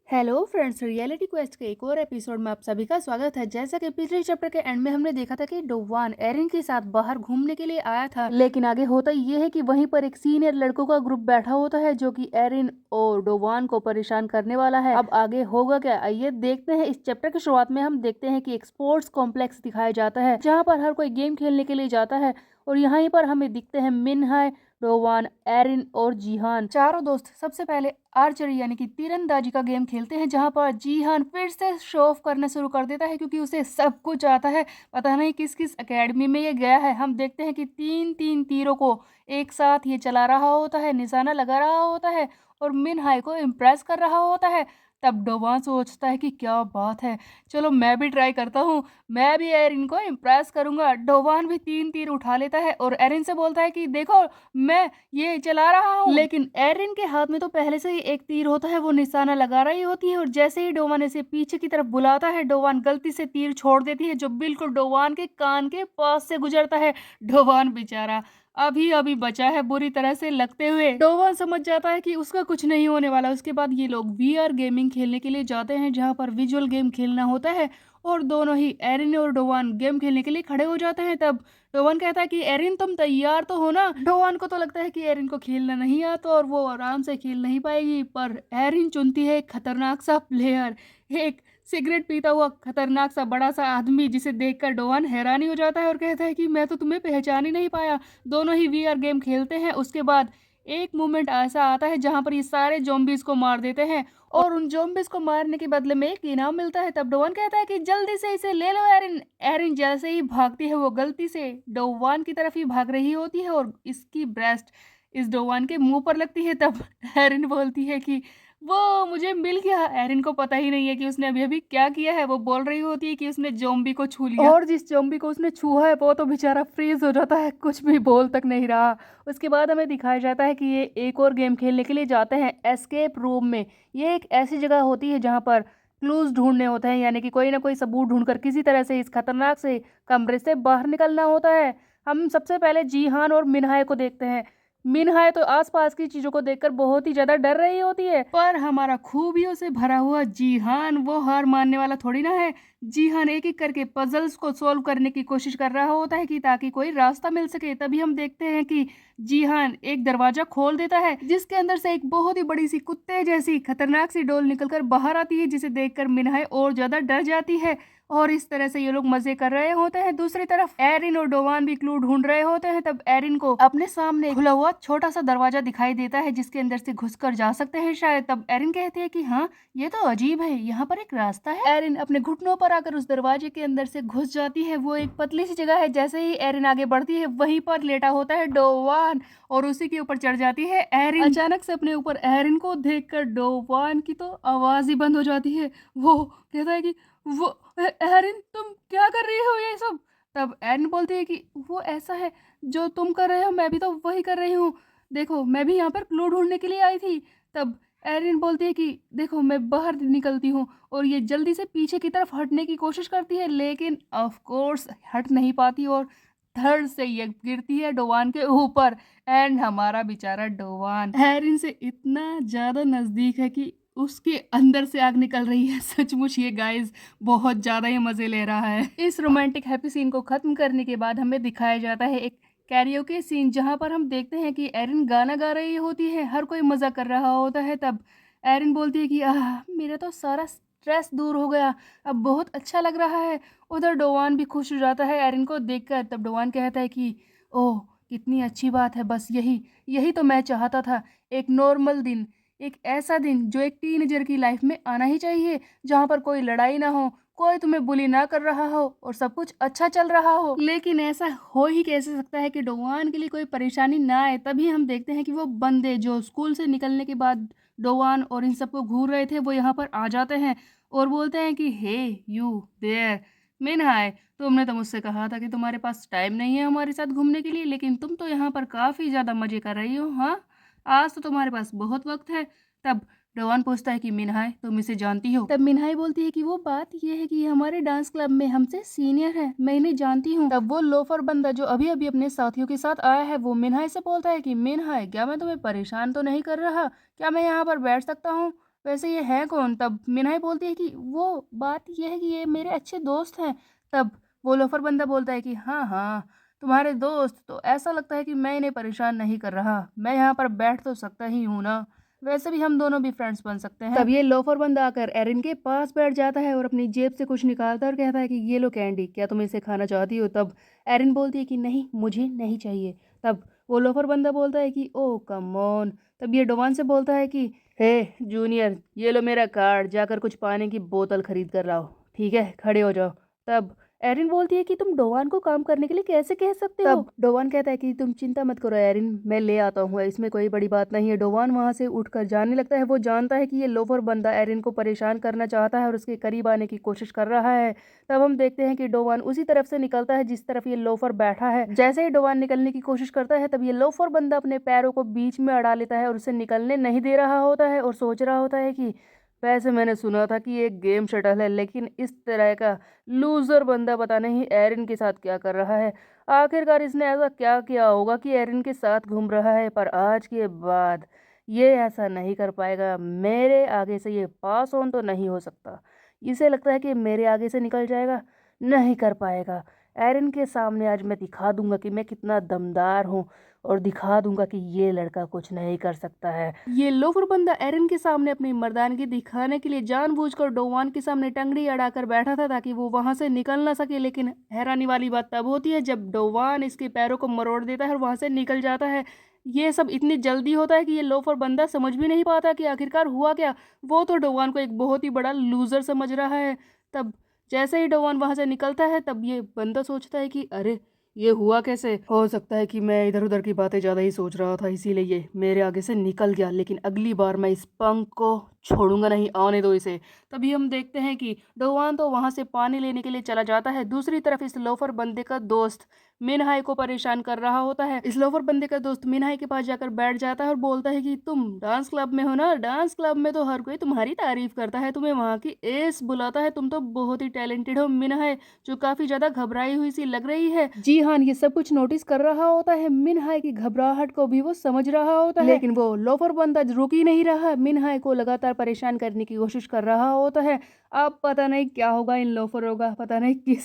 Hello friends, reality quest के एक और एपिसोड में आप सभी का स्वागत है। जैसा कि पिछले चैप्टर के एंड में हमने देखा था कि डोवान एरिन के साथ बाहर घूमने के लिए आया था, लेकिन आगे होता ये है कि वहीं पर एक सीनियर लड़कों का ग्रुप बैठा होता है जो कि एरिन और डोवान को परेशान करने वाला है। अब आगे होगा क्या, आइए देखते हैं। इस चैप्टर की शुरुआत में हम देखते हैं कि एक स्पोर्ट्स कॉम्प्लेक्स दिखाया जाता है जहाँ पर हर कोई गेम खेलने के लिए जाता है और यहाँ पर हमें दिखते हैं मिनहाय, डोवान, एरिन और जीहान चारों दोस्त सबसे पहले आर्चरी यानी कि तीरंदाजी का गेम खेलते हैं, जहां पर जीहान फिर से शो ऑफ करना शुरू कर देता है क्योंकि उसे सब कुछ आता है। पता नहीं किस किस एकेडमी में ये गया है। हम देखते हैं कि तीन तीन तीरों को एक साथ ये चला रहा होता है, निशाना लगा रहा होता है और मिन हाई को इम्प्रेस कर रहा होता है। तब डोवान सोचता है कि क्या बात है, चलो मैं भी ट्राई करता हूँ, मैं भी एरिन को इम्प्रेस करूंगा। डोवान भी तीन तीर उठा लेता है और एरिन से बोलता है कि देखो मैं ये चला रहा हूँ, लेकिन एरिन के हाथ में तो पहले से ही एक तीर होता है, वो निशाना लगा रही होती है और जैसे ही डोवान इसे पीछे की तरफ बुलाता है, डोवान गलती से तीर छोड़ देती है जो बिल्कुल डोवान के कान के पास से गुजरता है। डोवान बेचारा अभी अभी बचा है बुरी तरह से लगते हुए। डोवान समझ जाता है कि उसका कुछ नहीं होने वाला। उसके बाद ये लोग वीआर गेमिंग खेलने के लिए जाते हैं जहाँ पर विजुअल गेम खेलना होता है और दोनों ही एरिन और डोवान गेम खेलने के लिए खड़े हो जाते हैं। तब डोवान कहता है कि एरिन तुम तैयार तो हो ना। डोवान को तो लगता है कि एरिन को खेलना नहीं आता और वो आराम से खेल नहीं पाएगी, पर एरिन चुनती है एक खतरनाक सा प्लेयर, एक सिगरेट पीता हुआ खतरनाक सा बड़ा सा आदमी, जिसे देखकर डोवान हैरानी हो जाता है और कहता है कि मैं तो तुम्हें पहचान ही नहीं पाया। दोनों ही वीआर गेम खेलते हैं। उसके बाद एक मोमेंट ऐसा आता है जहां पर ये सारे जोम्बीज को मार देते हैं और उन जोम्बिस को मारने के बदले में एक इनाम मिलता है। तब डोवान कहता है कि जल्दी से इसे ले लो एरिन। एरिन जैसे ही भागती है वो गलती से डोवान की तरफ ही भाग रही होती है और इसकी ब्रेस्ट इस डोवान के मुंह पर लगती है। तब एरिन बोलती है कि वो मुझे मिल गया। एरिन को पता ही नहीं है कि उसने अभी अभी क्या किया है। वो बोल रही होती है कि उसने जोम्बी को छू लिया और जिस जोम्बी को उसने छुआ है वो तो बेचारा फ्रीज हो जाता है, कुछ भी बोल तक नहीं रहा। उसके बाद हमें दिखाया जाता है कि ये एक और गेम खेलने के लिए जाते हैं एस्केप रूम में। ये एक ऐसी जगह होती है जहाँ पर क्लूज ढूंढने होते हैं, यानी कि कोई ना कोई सबूत ढूंढकर किसी तरह से इस खतरनाक से कमरे से बाहर निकलना होता है। हम सबसे पहले जीहान और मिनहाय को देखते हैं। मिनहाय तो आसपास की चीजों को देखकर बहुत ही ज्यादा डर रही होती है, पर हमारा खूबियों से भरा हुआ जीहान वो हार मानने वाला थोड़ी ना है। जीहान एक एक करके पजल्स को सॉल्व करने की कोशिश कर रहा होता है कि ताकि कोई रास्ता मिल सके। तभी हम देखते हैं कि जीहान एक दरवाजा खोल देता है जिसके अंदर से एक बहुत ही बड़ी सी कुत्ते जैसी खतरनाक सी डोल निकलकर बाहर आती है, जिसे देखकर मिनहाय और ज्यादा डर जाती है। और इस तरह से ये लोग मजे कर रहे होते हैं। दूसरी तरफ एरिन और डोवान भी क्लू ढूंढ रहे होते हैं। तब एरिन को अपने सामने खुला हुआ छोटा सा दरवाजा दिखाई देता है जिसके अंदर से घुसकर जा सकते हैं शायद। तब एरिन कहती है कि हाँ, ये तो अजीब है, यहाँ पर एक रास्ता है। एरिन अपने घुटनों पर आकर उस दरवाजे के अंदर से घुस जाती है। वो एक पतली सी जगह है। जैसे ही एरिन आगे बढ़ती है वहीं पर लेटा होता है डोवान और उसी के ऊपर चढ़ जाती है एरिन। अचानक से अपने ऊपर एरिन को देखकर डोवान की तो आवाज ही बंद हो जाती है। वो कहता है कि वो एरिन तुम क्या कर रही हो ये सब। तब एरिन बोलती है कि वो ऐसा है, जो तुम कर रहे हो मैं भी तो वही कर रही हूँ, देखो मैं भी यहाँ पर क्लू ढूंढने के लिए आई थी। तब एरिन बोलती है कि देखो मैं बाहर निकलती हूँ और ये जल्दी से पीछे की तरफ हटने की कोशिश करती है, लेकिन ऑफ कोर्स हट नहीं पाती और धड़ से ये गिरती है डोवान के ऊपर। एंड हमारा बेचारा डोवान एरिन से इतना ज्यादा नजदीक है कि उसके अंदर से आग निकल रही है। सचमुच ये गाइस बहुत ज्यादा ही मजे ले रहा है। इस रोमांटिक हैप्पी सीन को खत्म करने के बाद हमें दिखाया जाता है एक कैरियोके सीन, जहां पर हम देखते हैं कि एरिन गाना गा रही होती है, हर कोई मजा कर रहा होता है। तब एरिन बोलती है कि मेरा तो सारा स्ट्रेस दूर हो गया, अब बहुत अच्छा लग रहा है। उधर डोवान भी खुश हो जाता है एरिन को देखकर। तब डोवान कहता है कि ओह कितनी अच्छी बात है, बस यही यही तो मैं चाहता था, एक नॉर्मल दिन, एक ऐसा दिन जो एक टीनेजर की लाइफ में आना ही चाहिए, जहाँ पर कोई लड़ाई ना हो, कोई तुम्हें बुली ना कर रहा हो और सब कुछ अच्छा चल रहा हो। लेकिन ऐसा हो ही कैसे सकता है कि डोवान के लिए कोई परेशानी ना आए। तभी हम देखते हैं कि वो बंदे जो स्कूल से निकलने के बाद डोवान और इन सबको घूर रहे थे वो यहाँ पर आ जाते हैं और बोलते हैं कि हे यू देयर मिनहाय, तुमने तो मुझसे कहा था कि तुम्हारे पास टाइम नहीं है हमारे साथ घूमने के लिए, लेकिन तुम तो यहाँ पर काफी ज्यादा मजे कर रही हो। हाँ, आज तो तुम्हारे पास बहुत वक्त है। तब डोवान पूछता है कि मिनहाय तुम इसे जानती हो। तब मिनहाय बोलती है कि वो बात ये है कि ये हमारे डांस क्लब में हमसे सीनियर है, मैं इन्हें जानती हूँ। तब वो लोफर बंदा जो अभी अभी अपने साथियों के साथ आया है वो मिनहाय से बोलता है कि मिनहाय क्या मैं तुम्हें परेशान तो नहीं कर रहा, क्या मैं यहाँ पर बैठ सकता हूँ। वैसे ये है कौन? तब मिनहाई बोलती है कि वो बात ये है कि ये मेरे अच्छे दोस्त हैं। तब वो लोफर बंदा बोलता है कि हाँ, हाँ, तुम्हारे दोस्त तो ऐसा लगता है कि मैं इन्हें परेशान नहीं कर रहा। मैं यहाँ पर बैठ तो सकता ही हूँ ना। वैसे भी हम दोनों भी फ्रेंड्स बन सकते हैं। तब ये लोफर बंदा आकर एरिन के पास बैठ जाता है और अपनी जेब से कुछ निकालता है और कहता है कि ये लो कैंडी, क्या तुम इसे खाना चाहती हो? तब एरिन बोलती है कि नहीं, मुझे नहीं चाहिए। तब वो लोफर बंदा बोलता है कि ओह कम ऑन। तब ये डोवान से बोलता है कि हे जूनियर, ये लो मेरा कार्ड, जाकर कुछ पानी की बोतल खरीद कर लाओ। ठीक है, खड़े हो जाओ। तब एरिन बोलती है कि तुम डोवान को काम करने के लिए कैसे कह सकते हो? तब डोवान कहता है कि तुम चिंता मत करो एरिन, मैं ले आता हूँ, इसमें कोई बड़ी बात नहीं है। डोवान वहां से उठकर जाने लगता है। वो जानता है कि ये लोफर बंदा एरिन को परेशान करना चाहता है और उसके करीब आने की कोशिश कर रहा है। तब हम देखते हैं कि डोवान उसी तरफ से निकलता है जिस तरफ ये लोफर बैठा है। जैसे ही डोवान निकलने की कोशिश करता है, तब ये लोफर बंदा अपने पैरों को बीच में अड़ा लेता है और उसे निकलने नहीं दे रहा होता है और सोच रहा होता है कि वैसे मैंने सुना था कि ये एक गेम शटल है, लेकिन इस तरह का लूजर बंदा पता नहीं एरिन के साथ क्या कर रहा है। आखिरकार इसने ऐसा क्या किया होगा कि एरिन के साथ घूम रहा है, पर आज के बाद ये ऐसा नहीं कर पाएगा। मेरे आगे से ये पास ऑन तो नहीं हो सकता। इसे लगता है कि मेरे आगे से निकल जाएगा, नहीं कर पाएगा। एरिन के सामने आज मैं दिखा दूंगा कि मैं कितना दमदार हूँ और दिखा दूंगा कि ये लड़का कुछ नहीं कर सकता है। ये लोफर बंदा एरिन के सामने अपनी मर्दानगी दिखाने के लिए जानबूझकर डोवान के सामने टंगड़ी अड़ाकर बैठा था ताकि वो वहां से निकल ना सके। लेकिन हैरानी वाली बात तब होती है जब डोवान इसके पैरों को मरोड़ देता है और वहां से निकल जाता है। ये सब इतनी जल्दी होता है कि ये लोफर बंदा समझ भी नहीं पाता कि आखिरकार हुआ क्या। वो तो डोवान को एक बहुत ही बड़ा लूजर समझ रहा है। तब जैसे ही डोवान वहां से निकलता है, तब ये बंदा सोचता है कि अरे ये हुआ कैसे? हो सकता है कि मैं इधर उधर की बातें ज़्यादा ही सोच रहा था, इसीलिए ये मेरे आगे से निकल गया। लेकिन अगली बार मैं इस पंख को छोड़ूंगा नहीं, आने दो इसे। तभी हम देखते हैं कि डोवान तो वहां से पानी लेने के लिए चला जाता है। दूसरी तरफ इस लोफर बंदे का दोस्त मिनहाई को परेशान कर रहा होता है। इस लोफर बंदे का दोस्त मिनहाई के पास जाकर बैठ जाता है और बोलता है कि तुम डांस क्लब में हो ना, डांस क्लब में तो हर कोई तुम्हारी तारीफ करता है, तुम्हें वहां की एस बुलाता है, तुम तो बहुत ही टैलेंटेड हो। मिनहाई, जो काफी ज्यादा घबराई हुई सी लग रही है, जी हाँ, ये सब कुछ नोटिस कर रहा होता है। मिनहाई की घबराहट को भी वो समझ रहा होता है, लेकिन वो लोफर बंदा रुक ही नहीं रहा, मिनहाई को लगातार परेशान करने की कोशिश कर रहा होता है। अब पता नहीं क्या होगा इन लोफरों का, पता नहीं किस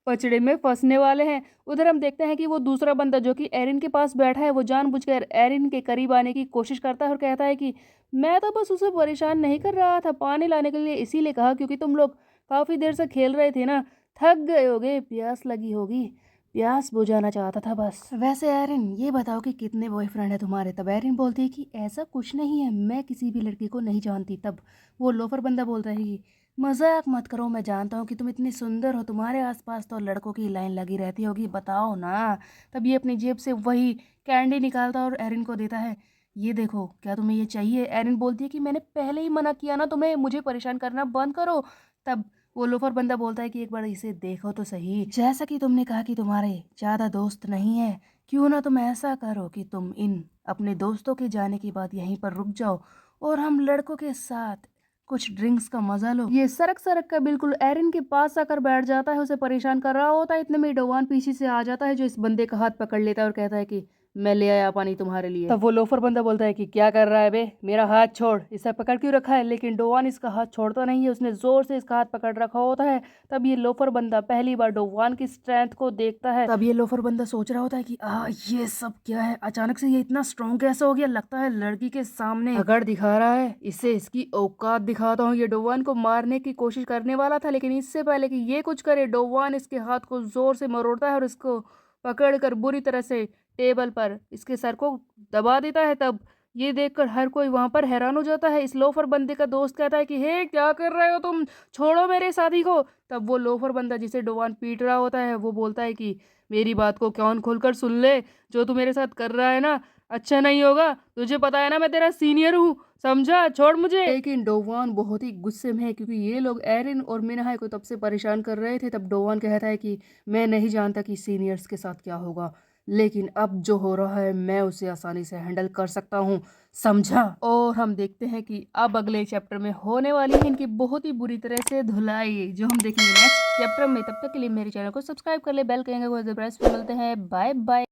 पचड़े में फंसने वाले हैं। उधर हम देखते हैं कि वो दूसरा बंदा जो कि एरिन के पास बैठा है, वो जानबूझकर एरिन के करीब आने की कोशिश करता है और कहता है कि मैं तो बस उसे परेशान नहीं कर रहा था, पानी लाने के लिए इसीलिए कहा क्योंकि तुम लोग काफी देर से खेल रहे थे ना, थक गए होगे, प्यास लगी होगी, प्यास बुझाना चाहता था बस। वैसे एरिन, ये बताओ कि कितने बॉयफ्रेंड है तुम्हारे? तब एरिन बोलती है कि ऐसा कुछ नहीं है, मैं किसी भी लड़की को नहीं जानती। तब वो लोफर बंदा बोलता है कि मजाक मत करो, मैं जानता हूँ कि तुम इतनी सुंदर हो, तुम्हारे आसपास तो लड़कों की लाइन लगी रहती होगी, बताओ ना। तब ये अपनी जेब से वही कैंडी निकालता और एरिन को देता है। ये देखो, क्या तुम्हें ये चाहिए? एरिन बोलती है कि मैंने पहले ही मना किया ना तुम्हें, मुझे परेशान करना बंद करो। तब वो लोफर बंदा बोलता है कि एक बार इसे देखो तो सही, जैसा कि तुमने कहा कि तुम्हारे ज्यादा दोस्त नहीं है, क्यों ना तुम ऐसा करो कि तुम इन अपने दोस्तों के जाने के बाद यहीं पर रुक जाओ और हम लड़कों के साथ कुछ ड्रिंक्स का मजा लो। ये सरक सरक कर बिल्कुल एरिन के पास आकर बैठ जाता है, उसे परेशान कर रहा होता है। इतने में डोवान पीछे से आ जाता है, जो इस बंदे का हाथ पकड़ लेता है और कहता है कि मैं ले आया पानी तुम्हारे लिए। तब वो लोफर बंदा बोलता है कि क्या कर रहा है बे, मेरा हाथ छोड़, इसे पकड़ क्यों रखा है? लेकिन डोवान इसका हाथ छोड़ता नहीं है, उसने जोर से इसका हाथ पकड़ रखा होता है। तब ये लोफर बंदा पहली बार डोवान की स्ट्रेंथ को देखता है। तब ये लोफर बंदा सोच रहा होता है कि ये सब क्या है, अचानक से ये इतना स्ट्रॉन्ग कैसे हो गया? लगता है लड़की के सामने अगर दिखा रहा है, इससे इसकी औकात दिखाता हूँ। ये डोवान को मारने की कोशिश करने वाला था, लेकिन इससे पहले कि ये कुछ करे, डोवान इसके हाथ को जोर से मरोड़ता है और इसको पकड़कर बुरी तरह से टेबल पर इसके सर को दबा देता है। तब ये देखकर हर कोई वहां पर हैरान हो जाता है। इस लोफर बंदे का दोस्त कहता है कि हे क्या कर रहे हो तुम, छोड़ो मेरे साथी को। तब वो लोफर बंदा जिसे डोवान पीट रहा होता है, वो बोलता है कि मेरी बात को कान खोलकर सुन ले, जो तू मेरे साथ कर रहा है ना, अच्छा नहीं होगा, तुझे पता है ना मैं तेरा सीनियर हूँ, समझा, छोड़ मुझे। लेकिन डोवान बहुत ही गुस्से में है क्योंकि ये लोग एरिन और मिनहाई को तब से परेशान कर रहे थे। तब डोवान कहता है कि मैं नहीं जानता कि सीनियर्स के साथ क्या होगा, लेकिन अब जो हो रहा है मैं उसे आसानी से हैंडल कर सकता हूँ, समझा। और हम देखते हैं कि अब अगले चैप्टर में होने वाली है इनकी बहुत ही बुरी तरह से धुलाई, जो हम देखेंगे नेक्स्ट चैप्टर में। तब तक के लिए मेरे चैनल को सब्सक्राइब कर ले, बेल कहेंगे को प्रेस पे। मिलते हैं, बाय बाय।